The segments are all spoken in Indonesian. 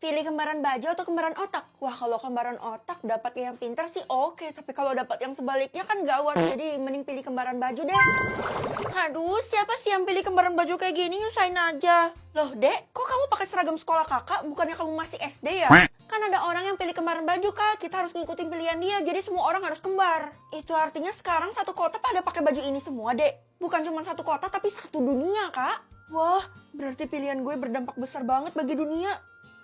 Pilih kembaran baju atau kembaran otak? Wah, kalau kembaran otak dapat yang pintar sih oke, tapi kalau dapat yang sebaliknya kan gawat. Jadi mending pilih kembaran baju deh. Aduh, siapa sih yang pilih kembaran baju kayak gini? Nyusahin aja. Loh, Dek, kok kamu pakai seragam sekolah kakak? Bukannya kamu masih SD ya? Kan ada orang yang pilih kembaran baju, Kak. Kita harus ngikutin pilihan dia, jadi semua orang harus kembar. Itu artinya sekarang satu kota pada pakai baju ini semua, Dek. Bukan cuma satu kota, tapi satu dunia, Kak. Wah, berarti pilihan gue berdampak besar banget bagi dunia.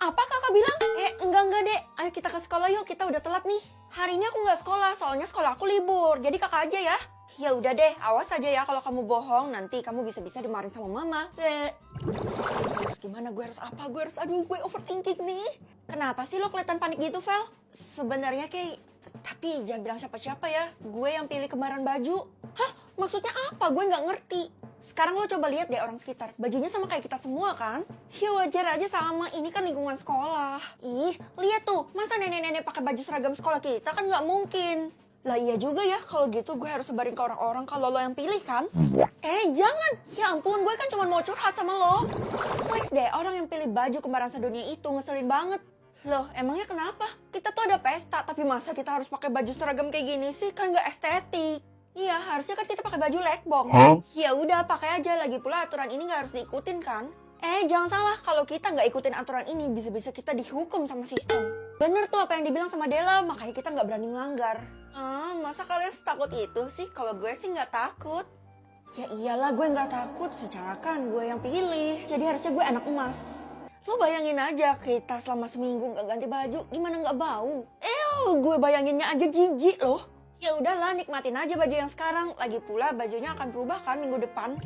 Apa kakak bilang? Enggak dek. Ayo kita ke sekolah yuk, kita udah telat nih. Hari ini aku nggak sekolah, soalnya sekolah aku libur. Jadi kakak aja ya. Ya udah deh, awas aja ya kalau kamu bohong. Nanti kamu bisa-bisa dimarahin sama mama. Gimana, gue harus apa? Gue overthinking nih. Kenapa sih lo kelihatan panik gitu, Vel? Sebenarnya kayak... Tapi jangan bilang siapa-siapa ya. Gue yang pilih kembaran baju. Hah? Maksudnya apa? Gue nggak ngerti. Sekarang lo coba lihat deh orang sekitar. Bajunya sama kayak kita semua kan? Ya wajar aja sama, ini kan lingkungan sekolah. Ih, lihat tuh. Masa nenek-nenek pakai baju seragam sekolah kita kan nggak mungkin. Lah iya juga ya, kalau gitu gue harus sebarin ke orang-orang kalau lo yang pilih kan? Jangan. Ya ampun, gue kan cuma mau curhat sama lo. Please deh, orang yang pilih baju kembaran sedunia itu ngeselin banget. Loh, emangnya kenapa? Kita tuh ada pesta, tapi masa kita harus pakai baju seragam kayak gini sih? Kan nggak estetik. Iya, harusnya kan kita pakai baju lekbong. Ya udah, pakai aja. Lagi pula aturan ini nggak harus diikutin kan? Jangan salah. Kalau kita nggak ikutin aturan ini, bisa-bisa kita dihukum sama sistem. Bener tuh apa yang dibilang sama Della, makanya kita nggak berani melanggar. Masa kalian setakut itu sih? Kalau gue sih nggak takut. Ya iyalah, gue nggak takut. Secara kan gue yang pilih. Jadi harusnya gue anak emas. Lo bayangin aja, kita selama seminggu nggak ganti baju, gimana nggak bau? Gue bayanginnya aja jijik loh. Ya udahlah, nikmatin aja baju yang sekarang. Lagi pula bajunya akan berubah kan minggu depan.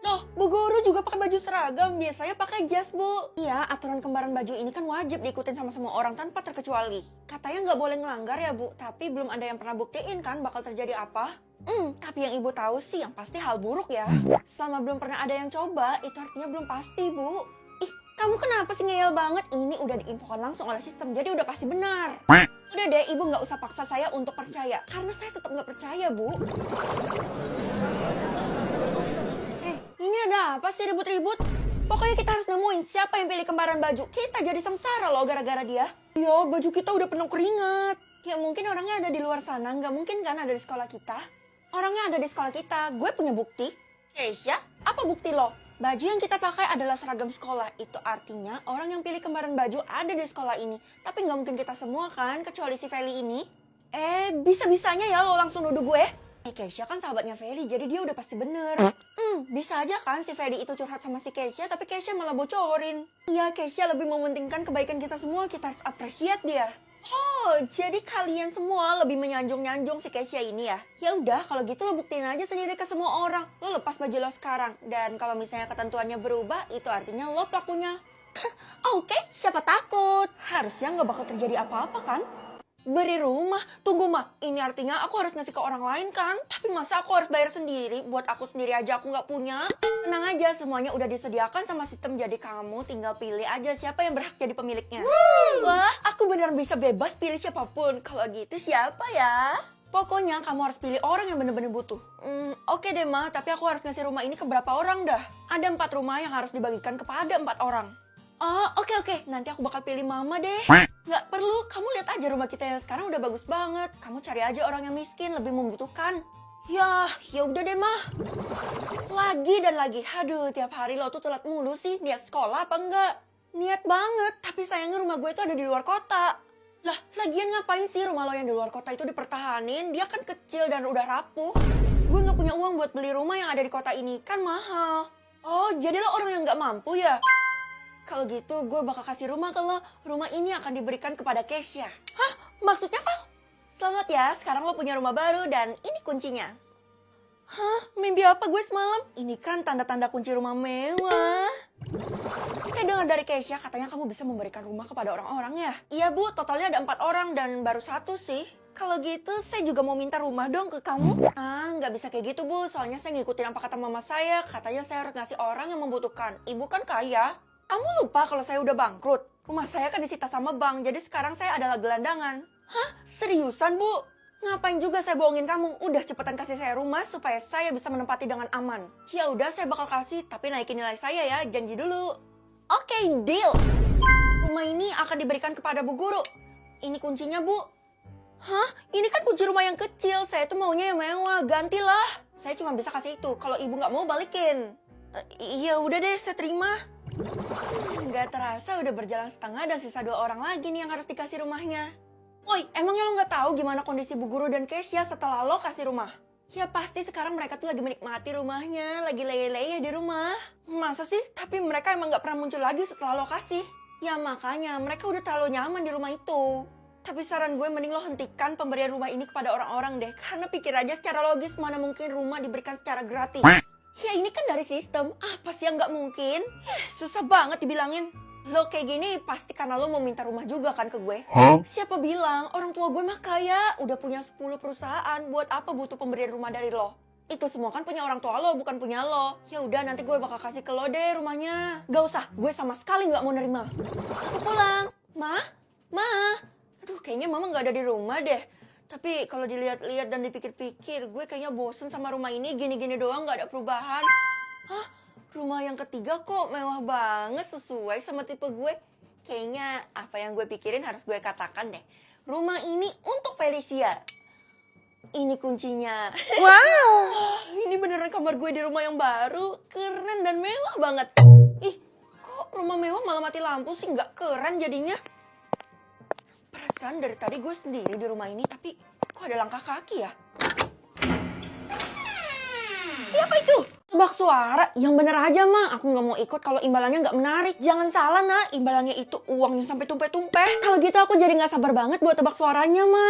Loh, Bu Guru juga pakai baju seragam. Biasanya pakai jas, Bu. Iya, aturan kembaran baju ini kan wajib diikutin sama semua orang tanpa terkecuali. Katanya nggak boleh ngelanggar ya, Bu. Tapi belum ada yang pernah buktiin kan bakal terjadi apa. Tapi yang Ibu tahu sih yang pasti hal buruk ya. Selama belum pernah ada yang coba, itu artinya belum pasti, Bu. Kamu kenapa sih ngeyel banget? Ini udah diinfokan langsung oleh sistem, jadi udah pasti benar. Udah deh, Ibu nggak usah paksa saya untuk percaya. Karena saya tetap nggak percaya, Bu. Ini ada apa sih ribut-ribut? Pokoknya kita harus nemuin siapa yang pilih kembaran baju. Kita jadi sengsara loh gara-gara dia. Ya, baju kita udah penuh keringat. Ya mungkin orangnya ada di luar sana, nggak mungkin kan ada di sekolah kita. Orangnya ada di sekolah kita, gue punya bukti. Keisha, apa bukti lo? Baju yang kita pakai adalah seragam sekolah. Itu artinya orang yang pilih kembaran baju ada di sekolah ini. Tapi nggak mungkin kita semua kan, kecuali si Feli ini. Bisa-bisanya ya lo langsung nuduh gue. Keisha kan sahabatnya Feli, jadi dia udah pasti bener. Bisa aja kan si Feli itu curhat sama si Keisha, tapi Keisha malah bocorin. Iya, Keisha lebih mementingkan kebaikan kita semua, kita harus appreciate dia. Oh, jadi kalian semua lebih menyanjung-nyanjung si Keisha ini ya? Ya udah, kalau gitu lo buktiin aja sendiri ke semua orang. Lo lepas baju lo sekarang. Dan kalau misalnya ketentuannya berubah, itu artinya lo pelakunya. Oke, siapa takut? Harusnya nggak bakal terjadi apa-apa kan? Beri rumah, tunggu mah. Ini artinya aku harus ngasih ke orang lain kan? Tapi masa aku harus bayar sendiri? Buat aku sendiri aja aku nggak punya. Tenang aja, semuanya udah disediakan sama sistem. Jadi kamu tinggal pilih aja siapa yang berhak jadi pemiliknya. Wah, aku beneran bisa bebas pilih siapapun. Kalau gitu siapa ya? Pokoknya kamu harus pilih orang yang bener-bener butuh. Oke deh Ma, tapi aku harus ngasih rumah ini ke berapa orang dah? Ada 4 rumah yang harus dibagikan kepada 4 orang. Oh, oke. Nanti aku bakal pilih Mama deh. Nggak perlu, kamu lihat aja rumah kita yang sekarang udah bagus banget. Kamu cari aja orang yang miskin, lebih membutuhkan. Ya udah deh mah. Lagi dan lagi, aduh tiap hari lo tuh telat mulu sih. Niat sekolah apa enggak? Niat banget, tapi sayangnya rumah gue itu ada di luar kota. Lah, lagian ngapain sih rumah lo yang di luar kota itu dipertahanin? Dia kan kecil dan udah rapuh. Gue nggak punya uang buat beli rumah yang ada di kota ini, kan mahal. Oh, jadi lo orang yang nggak mampu ya? Kalau gitu gue bakal kasih rumah ke lo. Rumah ini akan diberikan kepada Keisha. Hah? Maksudnya Val? Selamat ya, sekarang lo punya rumah baru dan ini kuncinya. Hah? Mimpi apa gue semalam? Ini kan tanda-tanda kunci rumah mewah. Saya dengar dari Keisha katanya kamu bisa memberikan rumah kepada orang-orang ya? Iya Bu, totalnya ada 4 orang dan baru 1 sih. Kalau gitu saya juga mau minta rumah dong ke kamu. Nggak bisa kayak gitu Bu, soalnya saya ngikutin apa kata mama saya. Katanya saya harus ngasih orang yang membutuhkan. Ibu kan kaya. Kamu lupa kalau saya udah bangkrut? Rumah saya kan disita sama bank, jadi sekarang saya adalah gelandangan. Hah? Seriusan, Bu? Ngapain juga saya bohongin kamu? Udah cepetan kasih saya rumah supaya saya bisa menempati dengan aman. Ya udah, saya bakal kasih, tapi naikin nilai saya ya, janji dulu. Oke, deal! akan diberikan kepada Bu Guru. Ini kuncinya, Bu. Hah? Ini kan kunci rumah yang kecil. Saya tuh maunya yang mewah. Gantilah. Saya cuma bisa kasih itu. Kalau ibu nggak mau, balikin. Iya udah deh, saya terima. Nggak terasa udah berjalan setengah dan sisa 2 orang lagi nih yang harus dikasih rumahnya. Woi, emangnya lo nggak tahu gimana kondisi Bu Guru dan Kesya setelah lo kasih rumah? Ya pasti sekarang mereka tuh lagi menikmati rumahnya, lagi leye-leye di rumah. Masa sih? Tapi mereka emang nggak pernah muncul lagi setelah lo kasih. Ya makanya mereka udah terlalu nyaman di rumah itu. Tapi saran gue mending lo hentikan pemberian rumah ini kepada orang-orang deh. Karena pikir aja secara logis mana mungkin rumah diberikan secara gratis. Ya ini kan dari sistem, apa sih yang nggak mungkin? Susah banget dibilangin. Lo kayak gini pasti karena lo mau minta rumah juga kan ke gue? Siapa bilang? Orang tua gue mah kaya, udah punya 10 perusahaan. Buat apa butuh pemberian rumah dari lo? Itu semua kan punya orang tua lo, bukan punya lo. Ya udah nanti gue bakal kasih ke lo deh rumahnya. Gak usah, gue sama sekali nggak mau nerima. Aku pulang. Ma? Aduh, kayaknya mama nggak ada di rumah deh. Tapi kalau dilihat-lihat dan dipikir-pikir, gue kayaknya bosen sama rumah ini, gini-gini doang nggak ada perubahan. Hah? Rumah yang ketiga kok mewah banget, sesuai sama tipe gue. Kayaknya apa yang gue pikirin harus gue katakan deh. Rumah ini untuk Felicia. Ini kuncinya. Wow! Ini beneran kamar gue di rumah yang baru. Keren dan mewah banget. Ih, kok rumah mewah malah mati lampu sih? Nggak keren jadinya. Perasaan dari tadi gue sendiri di rumah ini, tapi kok ada langkah kaki ya? Siapa itu? Tebak suara? Yang bener aja, Ma. Aku nggak mau ikut kalau imbalannya nggak menarik. Jangan salah, Nak. Imbalannya itu uangnya sampai tumpeh-tumpeh. Kalau gitu aku jadi nggak sabar banget buat tebak suaranya, Ma.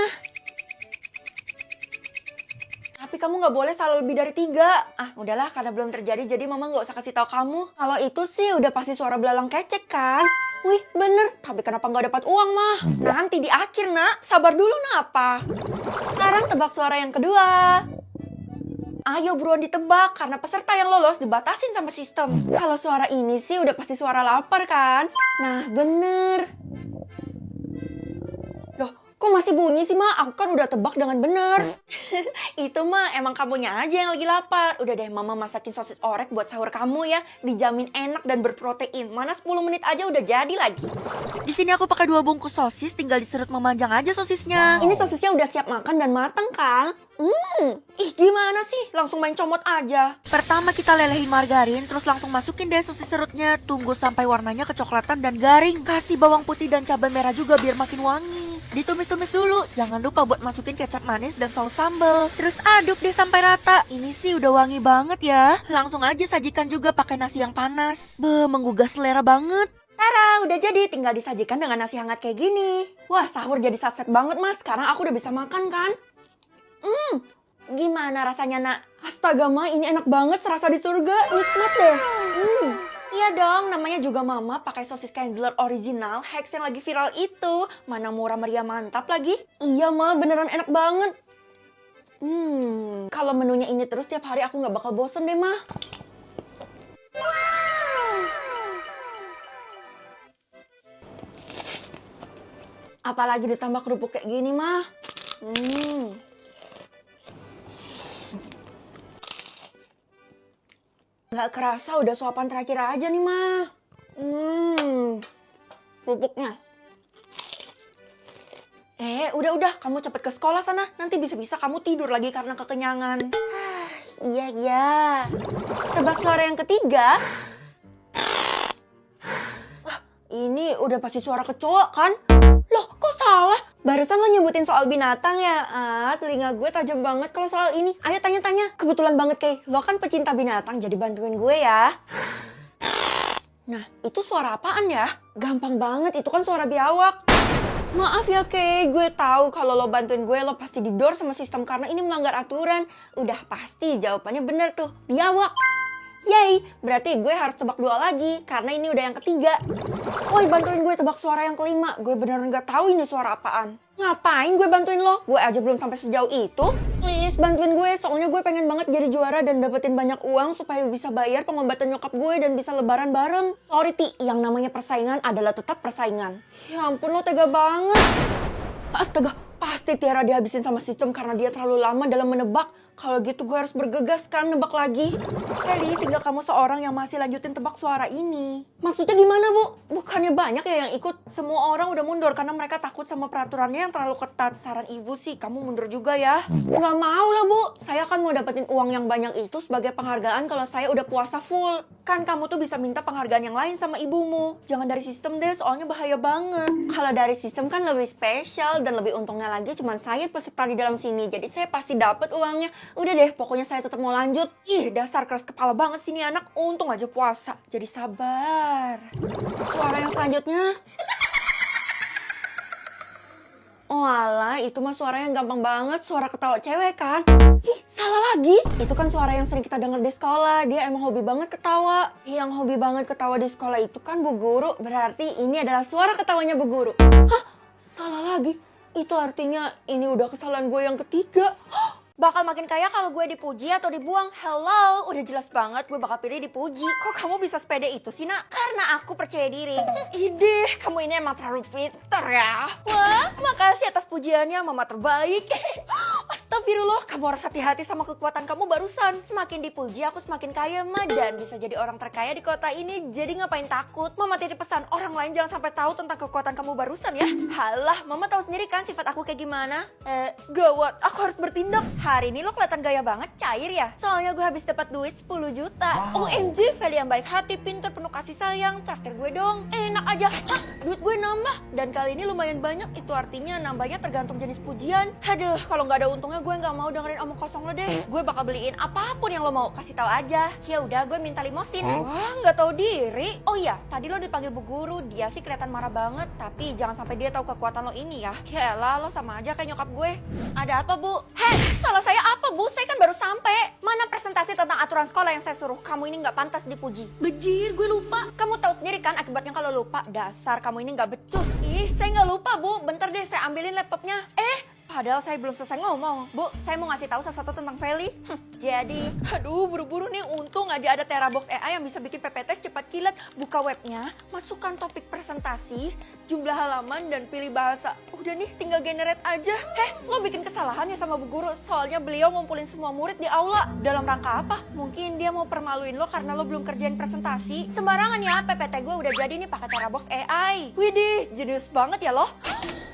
Tapi kamu nggak boleh selalu lebih dari 3. Ah, udahlah, karena belum terjadi, jadi Mama nggak usah kasih tahu kamu. Kalau itu sih udah pasti suara belalang kecek, kan? Wih, bener. Tapi kenapa nggak dapat uang, Mah? Nanti di akhir, Nak. Sabar dulu, Napa? Sekarang tebak suara yang kedua. Ayo buruan ditebak, karena peserta yang lolos dibatasin sama sistem. Kalau suara ini sih udah pasti suara lapar, kan? Nah, bener. Loh, kok masih bunyi sih, Ma? Aku kan udah tebak dengan bener. Itu mah emang kamunya aja yang lagi lapar. Udah deh, Mama masakin sosis orek buat sahur kamu ya. Dijamin enak dan berprotein. Mana 10 menit aja udah jadi lagi. Di sini aku pakai 2 bungkus sosis, tinggal diserut memanjang aja sosisnya. Ini sosisnya udah siap makan dan matang, kan? Ih gimana sih? Langsung main comot aja. Pertama kita lelehin margarin, terus langsung masukin deh sosis serutnya. Tunggu sampai warnanya kecoklatan dan garing. Kasih bawang putih dan cabai merah juga biar makin wangi. Ditumis-tumis dulu, jangan lupa buat masukin kecap manis dan saus sambal. Terus aduk deh sampai rata. Ini sih udah wangi banget ya. Langsung aja sajikan juga pakai nasi yang panas. Menggugah selera banget. Tara, udah jadi. Tinggal disajikan dengan nasi hangat kayak gini. Wah, sahur jadi saset banget, Mas. Sekarang aku udah bisa makan, kan? Gimana rasanya, Nak? Astaga, Ma, ini enak banget, serasa di surga. Nikmat deh. Iya dong, namanya juga Mama pakai sosis Kenzler original, Hex yang lagi viral itu. Mana murah meriah mantap lagi. Iya, Ma, beneran enak banget. Kalau menunya ini terus tiap hari aku nggak bakal bosen deh, Ma. Apalagi ditambah kerupuk kayak gini, Ma. Nggak kerasa udah suapan terakhir aja nih, Ma. Kerupuknya. Udah. Kamu cepet ke sekolah sana. Nanti bisa-bisa kamu tidur lagi karena kekenyangan. Iya. Tebak suara yang ketiga. Wah, ini udah pasti suara kecoa, kan? Loh, kok salah? Barusan lo nyebutin soal binatang ya? Telinga gue tajam banget kalau soal ini. Ayo tanya-tanya. Kebetulan banget, Kay. Lo kan pecinta binatang, jadi bantuin gue ya. Nah, itu suara apaan ya? Gampang banget, itu kan suara biawak. Maaf ya, Kay. Gue tahu kalau lo bantuin gue, lo pasti didor sama sistem karena ini melanggar aturan. Udah pasti jawabannya bener tuh, biawak. Yay, berarti gue harus tebak 2 lagi, karena ini udah yang ketiga. Woi, bantuin gue tebak suara yang kelima. Gue beneran gak tahu ini suara apaan. Ngapain gue bantuin lo? Gue aja belum sampai sejauh itu. Please, bantuin gue, soalnya gue pengen banget jadi juara dan dapetin banyak uang supaya bisa bayar pengobatan nyokap gue dan bisa lebaran bareng. Sorry, Ti, yang namanya persaingan adalah tetap persaingan. Ya ampun, lo tega banget. Astaga, pasti Tiara dihabisin sama sistem karena dia terlalu lama dalam menebak. Kalau gitu gue harus bergegas kan nebak lagi. Feli, tinggal kamu seorang yang masih lanjutin tebak suara ini. Maksudnya gimana, Bu? Bukannya banyak ya yang ikut? Semua orang udah mundur karena mereka takut sama peraturannya yang terlalu ketat. Saran ibu sih, kamu mundur juga ya. Nggak mau lah, Bu. Saya kan mau dapetin uang yang banyak itu sebagai penghargaan kalau saya udah puasa full. Kan kamu tuh bisa minta penghargaan yang lain sama ibumu. Jangan dari sistem deh, soalnya bahaya banget. Kalau dari sistem kan lebih spesial dan lebih untungnya lagi cuman saya peserta di dalam sini. Jadi saya pasti dapet uangnya. Udah deh, pokoknya saya tetap mau lanjut. Ih, dasar keras kepala banget sini anak. Untung aja puasa. Jadi sabar. Suara yang selanjutnya. Oh alah, itu mah suara yang gampang banget. Suara ketawa cewek kan? Ih, salah lagi. Itu kan suara yang sering kita denger di sekolah. Dia emang hobi banget ketawa. Yang hobi banget ketawa di sekolah itu kan Bu Guru. Berarti ini adalah suara ketawanya Bu Guru. Hah? Salah lagi? Itu artinya ini udah kesalahan gue yang ketiga. Bakal makin kaya kalau gue dipuji atau dibuang. Hello, udah jelas banget gue bakal pilih dipuji. Kok kamu bisa sepede itu sih, Nak? Karena aku percaya diri. Ideh, kamu ini emang terlalu pintar ya. Wah, makasih atas pujiannya, mama terbaik. Astagfirullah, kamu harus hati-hati sama kekuatan kamu barusan. Semakin dipuji, aku semakin kaya, Ma. Dan bisa jadi orang terkaya di kota ini. Jadi ngapain takut? Mama titip pesan, orang lain jangan sampai tahu tentang kekuatan kamu barusan ya. Halah, Mama tahu sendiri kan sifat aku kayak gimana? Gawat, aku harus bertindak. Hari ini lo kelihatan gaya banget, cair ya? Soalnya gue habis dapat duit 10 juta. OMG, Feli yang baik hati, pintar, penuh kasih sayang. Traktir gue dong. Enak aja. Hah, duit gue nambah. Dan kali ini lumayan banyak. Itu artinya nambahnya tergantung jenis pujian. Aduh, kalau nggak ada untungnya gue nggak mau dengerin omong kosong lo deh. Gue bakal beliin apapun yang lo mau. Kasih tahu aja. Ya udah, gue minta limosin. Wah, nggak tahu diri. Oh iya, tadi lo dipanggil Bu Guru. Dia sih kelihatan marah banget. Tapi jangan sampai dia tahu kekuatan lo ini ya. Yaelah, lo sama aja kayak nyokap gue. Ada apa, Bu? Hei, salah saya apa, Bu? Saya kan baru sampai. Mana presentasi tentang aturan sekolah yang saya suruh? Kamu ini nggak pantas dipuji. Bejir, gue lupa. Kamu tahu sendiri kan akibatnya kalau lupa. Dasar kamu ini nggak becus. Ih, saya nggak lupa, Bu. Bentar deh, saya ambilin laptopnya. Padahal saya belum selesai ngomong. Bu, saya mau ngasih tahu sesuatu tentang Feli. Jadi, aduh, buru-buru nih. Untung aja ada Terabox AI yang bisa bikin PPT cepat kilat. Buka webnya, masukkan topik presentasi, jumlah halaman, dan pilih bahasa. Udah nih, tinggal generate aja. Lo bikin kesalahan ya sama Bu Guru. Soalnya beliau ngumpulin semua murid di aula. Dalam rangka apa? Mungkin dia mau permaluin lo karena lo belum kerjain presentasi. Sembarangan ya, PPT gue udah jadi nih pakai Terabox AI. Widih, jenius banget ya lo.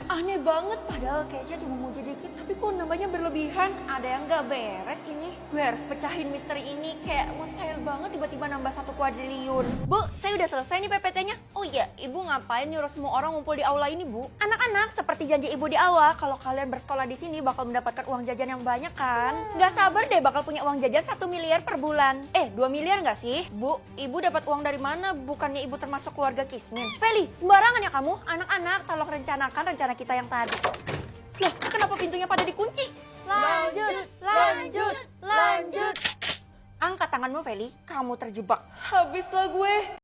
Aneh banget, padahal cashnya cuma mau dikit, tapi kok nambahnya berlebihan. Ada yang gak beres ini. Gue harus pecahin misteri ini, kayak mustahil banget tiba-tiba nambah 1 kuadriliun. Bu, saya udah selesai nih PPT-nya. Oh iya, Ibu ngapain nyuruh semua orang ngumpul di aula ini, Bu? Anak-anak, seperti janji Ibu di awal, kalau kalian bersekolah di sini bakal mendapatkan uang jajan yang banyak kan? Gak sabar deh bakal punya uang jajan 1 miliar per bulan. 2 miliar gak sih? Bu, Ibu dapat uang dari mana? Bukannya Ibu termasuk keluarga Kismin? Feli, sembarangan ya kamu? Anak-anak, tolong rencanakan rencana kita yang tadi. Loh, kenapa pintunya pada dikunci? Lanjut. Angkat tanganmu, Feli. Kamu terjebak. Habislah gue.